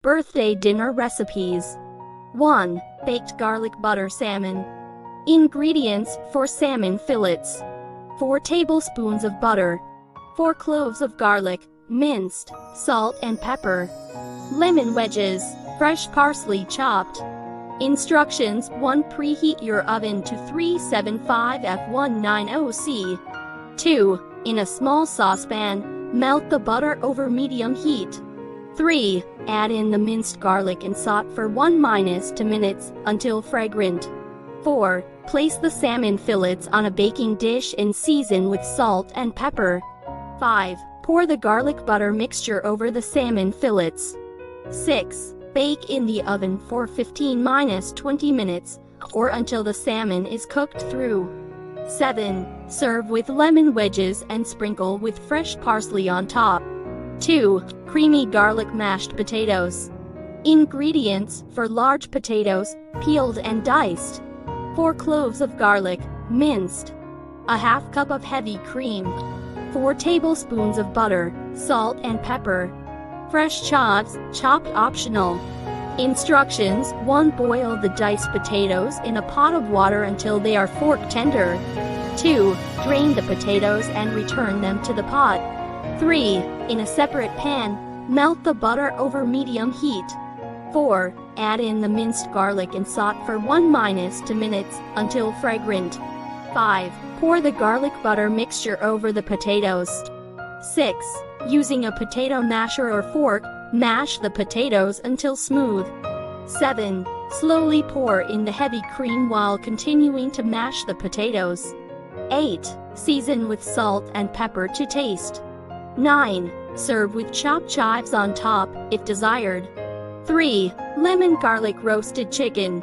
Birthday dinner recipes. 1. Baked garlic butter salmon. Ingredients for salmon fillets: 4 tablespoons of butter, 4 cloves of garlic, minced, salt and pepper, lemon wedges, fresh parsley chopped. Instructions: 1. Preheat your oven to 375 F190 C. 2. In a small saucepan, melt the butter over medium heat. 3. Add in the minced garlic and saute for 1-2 minutes until fragrant. 4. Place the salmon fillets on a baking dish and season with salt and pepper. 5. Pour the garlic butter mixture over the salmon fillets. 6. Bake in the oven for 15-20 minutes, or until the salmon is cooked through. 7. Serve with lemon wedges and sprinkle with fresh parsley on top. 2. Creamy garlic mashed potatoes. Ingredients for large potatoes, peeled and diced: 4 cloves of garlic, minced, a half cup of heavy cream, 4 tablespoons of butter, salt and pepper, fresh chives, chopped optional. Instructions: 1. Boil the diced potatoes in a pot of water until they are fork tender. 2. Drain the potatoes and return them to the pot. 3. In a separate pan, melt the butter over medium heat. 4. Add in the minced garlic and saute for 1-2 minutes until fragrant. 5. Pour the garlic butter mixture over the potatoes. 6. Using a potato masher or fork, mash the potatoes until smooth. 7. Slowly pour in the heavy cream while continuing to mash the potatoes. 8. Season with salt and pepper to taste. 9. Serve with chopped chives on top, if desired. 3. Lemon garlic roasted chicken.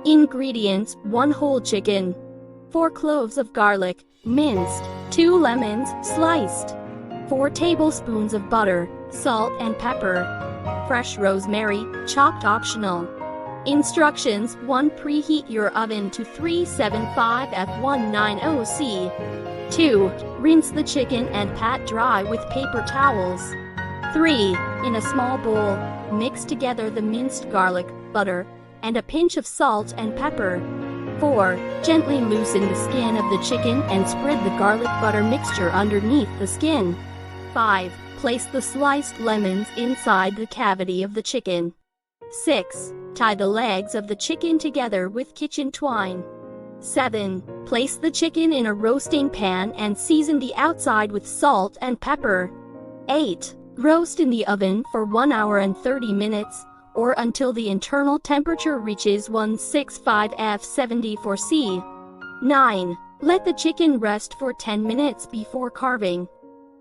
Ingredients: 1 whole chicken, 4 cloves of garlic, minced, 2 lemons, sliced, 4 tablespoons of butter, salt and pepper, fresh rosemary, chopped optional. Instructions: 1. Preheat your oven to 375 F190 C. 2. Rinse the chicken and pat dry with paper towels. 3. In a small bowl, mix together the minced garlic, butter, and a pinch of salt and pepper. 4. Gently loosen the skin of the chicken and spread the garlic butter mixture underneath the skin. 5. Place the sliced lemons inside the cavity of the chicken. 6. Tie the legs of the chicken together with kitchen twine. 7. Place the chicken in a roasting pan and season the outside with salt and pepper. 8. Roast in the oven for 1 hour and 30 minutes, or until the internal temperature reaches 165 F74 C. 9. Let the chicken rest for 10 minutes before carving.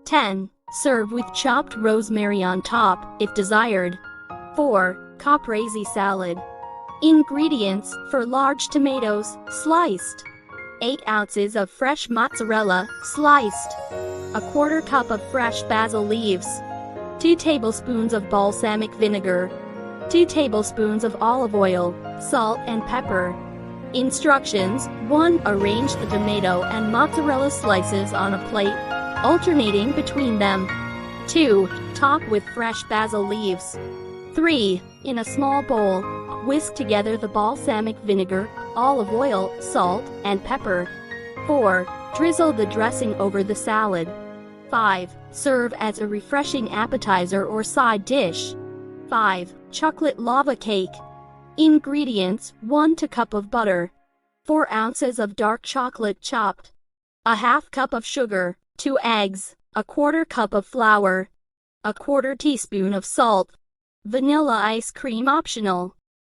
10. Serve with chopped rosemary on top, if desired. 4. Caprese salad. Ingredients for large tomatoes, sliced, 8 ounces of fresh mozzarella, sliced, a 1/4 cup of fresh basil leaves, 2 tablespoons of balsamic vinegar, 2 tablespoons of olive oil, salt and pepper. Instructions: 1. Arrange the tomato and mozzarella slices on a plate, alternating between them. 2. Top with fresh basil leaves. 3. In a small bowl, whisk together the balsamic vinegar, olive oil, salt, and pepper. 4. Drizzle the dressing over the salad. 5. Serve as a refreshing appetizer or side dish. 5. Chocolate lava cake. Ingredients: 1 cup of butter, 4 ounces of dark chocolate chopped, a half cup of sugar, 2 eggs, a 1/4 cup of flour, a 1/4 teaspoon of salt, vanilla ice cream optional.